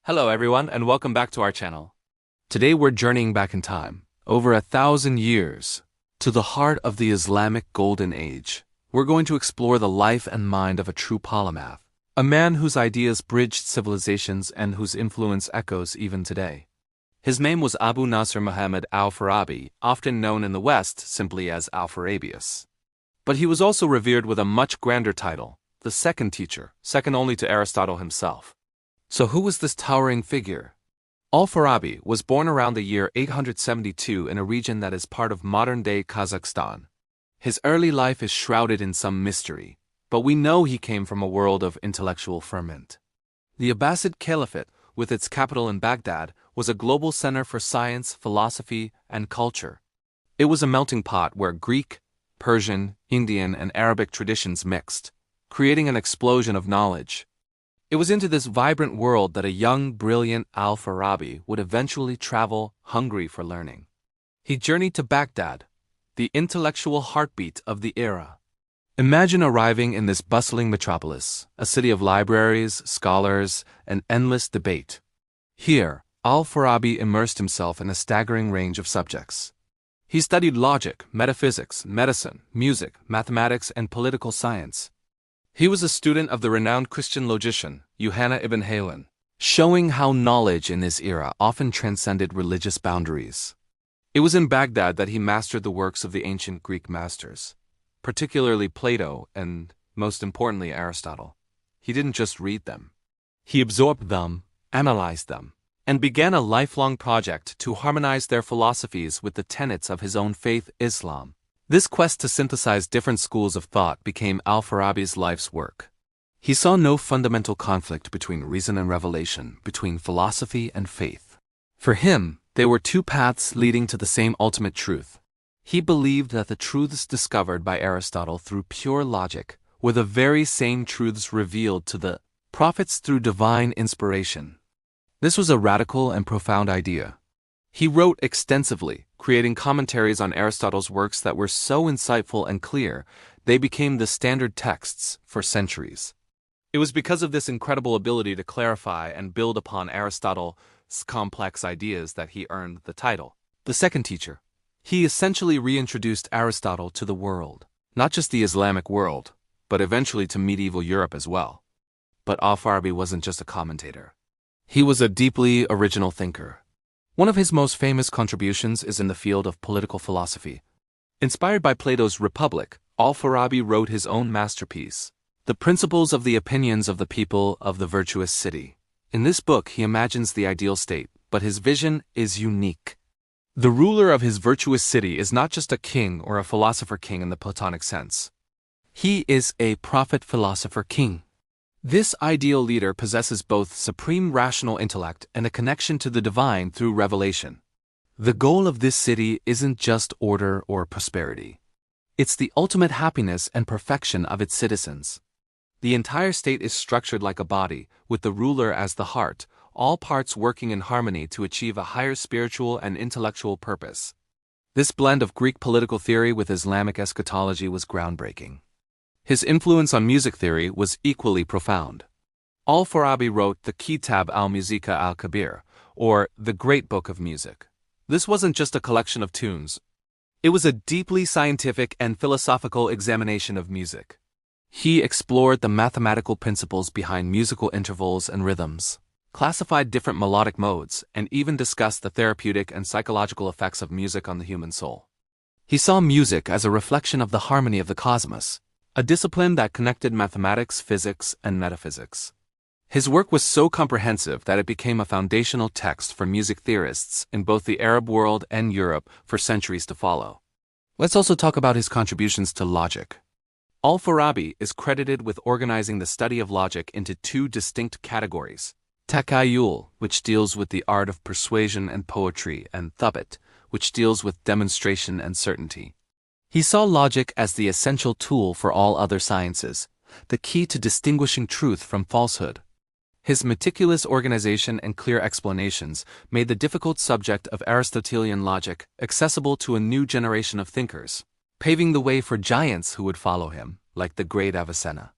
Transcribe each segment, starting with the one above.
Hello everyone and welcome back to our channel. Today we're journeying back in time, over 1,000 years, to the heart of the Islamic Golden Age. We're going to explore the life and mind of a true polymath, a man whose ideas bridged civilizations and whose influence echoes even today. His name was Abu Nasr Muhammad Al-Farabi, often known in the West simply as Alpharabius. But he was also revered with a much grander title, the second teacher, second only to Aristotle himself. So who was this towering figure? Al-Farabi was born around the year 872 in a region that is part of modern-day Kazakhstan. His early life is shrouded in some mystery, but we know he came from a world of intellectual ferment. The Abbasid Caliphate, with its capital in Baghdad, was a global center for science, philosophy, and culture. It was a melting pot where Greek, Persian, Indian, and Arabic traditions mixed, creating an explosion of knowledge. It was into this vibrant world that a young, brilliant Al-Farabi would eventually travel, hungry for learning. He journeyed to Baghdad, the intellectual heartbeat of the era. Imagine arriving in this bustling metropolis, a city of libraries, scholars, and endless debate. Here, Al-Farabi immersed himself in a staggering range of subjects. He studied logic, metaphysics, medicine, music, mathematics, and political science. He was a student of the renowned Christian logician, Yohanna ibn Hayyan, showing how knowledge in this era often transcended religious boundaries. It was in Baghdad that he mastered the works of the ancient Greek masters, particularly Plato and, most importantly, Aristotle. He didn't just read them. He absorbed them, analyzed them, and began a lifelong project to harmonize their philosophies with the tenets of his own faith, Islam. This quest to synthesize different schools of thought became Al-Farabi's life's work. He saw no fundamental conflict between reason and revelation, between philosophy and faith. For him, they were two paths leading to the same ultimate truth. He believed that the truths discovered by Aristotle through pure logic were the very same truths revealed to the prophets through divine inspiration. This was a radical and profound idea. He wrote extensively, creating commentaries on Aristotle's works that were so insightful and clear, they became the standard texts for centuries. It was because of this incredible ability to clarify and build upon Aristotle's complex ideas that he earned the title, the second teacher. He essentially reintroduced Aristotle to the world, not just the Islamic world, but eventually to medieval Europe as well. But Al-Farabi wasn't just a commentator. He was a deeply original thinker. One of his most famous contributions is in the field of political philosophy. Inspired by Plato's Republic, Al-Farabi wrote his own masterpiece, The Principles of the Opinions of the People of the Virtuous City. In this book, he imagines the ideal state, but his vision is unique. The ruler of his virtuous city is not just a king or a philosopher-king in the Platonic sense. He is a prophet-philosopher-king. This ideal leader possesses both supreme rational intellect and a connection to the divine through revelation. The goal of this city isn't just order or prosperity. It's the ultimate happiness and perfection of its citizens. The entire state is structured like a body, with the ruler as the heart, all parts working in harmony to achieve a higher spiritual and intellectual purpose. This blend of Greek political theory with Islamic eschatology was groundbreaking. His influence on music theory was equally profound. Al-Farabi wrote the Kitab al-Musica al-Kabir, or the Great Book of Music. This wasn't just a collection of tunes. It was a deeply scientific and philosophical examination of music. He explored the mathematical principles behind musical intervals and rhythms, classified different melodic modes, and even discussed the therapeutic and psychological effects of music on the human soul. He saw music as a reflection of the harmony of the cosmos, a discipline that connected mathematics, physics, and metaphysics. His work was so comprehensive that it became a foundational text for music theorists in both the Arab world and Europe for centuries to follow. Let's also talk about his contributions to logic. Al-Farabi is credited with organizing the study of logic into two distinct categories: Takayul, which deals with the art of persuasion and poetry, and Thabit, which deals with demonstration and certainty. He saw logic as the essential tool for all other sciences, the key to distinguishing truth from falsehood. His meticulous organization and clear explanations made the difficult subject of Aristotelian logic accessible to a new generation of thinkers, paving the way for giants who would follow him, like the great Avicenna.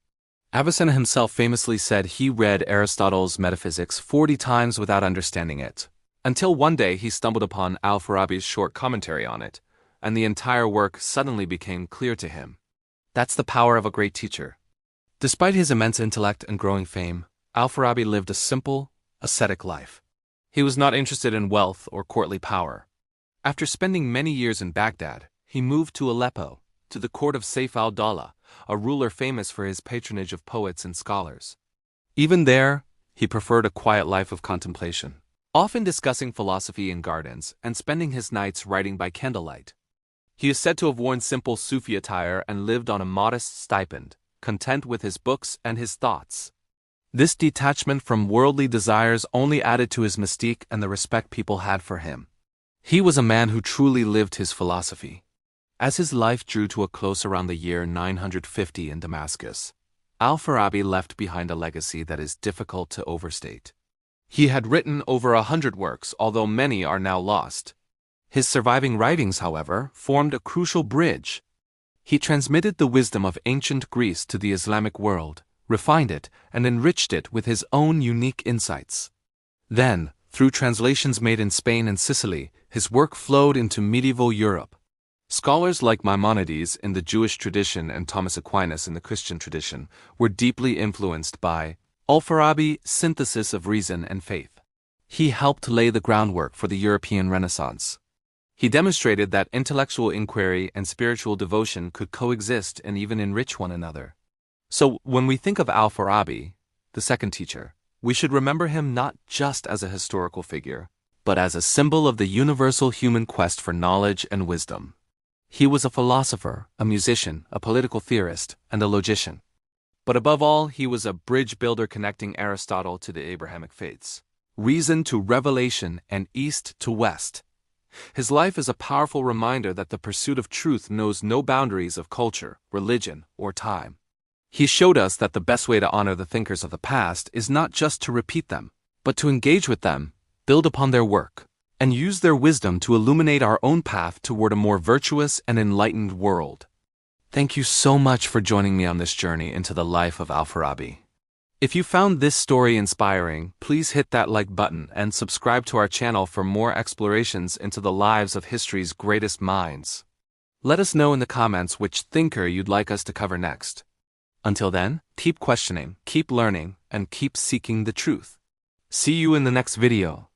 Avicenna himself famously said he read Aristotle's Metaphysics 40 times without understanding it, until one day he stumbled upon Al-Farabi's short commentary on it, and the entire work suddenly became clear to him. That's the power of a great teacher. Despite his immense intellect and growing fame, Al-Farabi lived a simple, ascetic life. He was not interested in wealth or courtly power. After spending many years in Baghdad, he moved to Aleppo, to the court of Saif al-Dawla, a ruler famous for his patronage of poets and scholars. Even there, he preferred a quiet life of contemplation, often discussing philosophy in gardens and spending his nights writing by candlelight. He is said to have worn simple Sufi attire and lived on a modest stipend, content with his books and his thoughts. This detachment from worldly desires only added to his mystique and the respect people had for him. He was a man who truly lived his philosophy. As his life drew to a close around the year 950 in Damascus, Al-Farabi left behind a legacy that is difficult to overstate. He had written over 100 works, although many are now lost. His surviving writings, however, formed a crucial bridge. He transmitted the wisdom of ancient Greece to the Islamic world, refined it, and enriched it with his own unique insights. Then, through translations made in Spain and Sicily, his work flowed into medieval Europe. Scholars like Maimonides in the Jewish tradition and Thomas Aquinas in the Christian tradition were deeply influenced by Al-Farabi's synthesis of reason and faith. He helped lay the groundwork for the European Renaissance. He demonstrated that intellectual inquiry and spiritual devotion could coexist and even enrich one another. So, when we think of Al-Farabi, the second teacher, we should remember him not just as a historical figure, but as a symbol of the universal human quest for knowledge and wisdom. He was a philosopher, a musician, a political theorist, and a logician. But above all, he was a bridge builder connecting Aristotle to the Abrahamic faiths, reason to revelation, and east to west. His life is a powerful reminder that the pursuit of truth knows no boundaries of culture, religion, or time. He showed us that the best way to honor the thinkers of the past is not just to repeat them, but to engage with them, build upon their work, and use their wisdom to illuminate our own path toward a more virtuous and enlightened world. Thank you so much for joining me on this journey into the life of Al-Farabi. If you found this story inspiring, please hit that like button and subscribe to our channel for more explorations into the lives of history's greatest minds. Let us know in the comments which thinker you'd like us to cover next. Until then, keep questioning, keep learning, and keep seeking the truth. See you in the next video.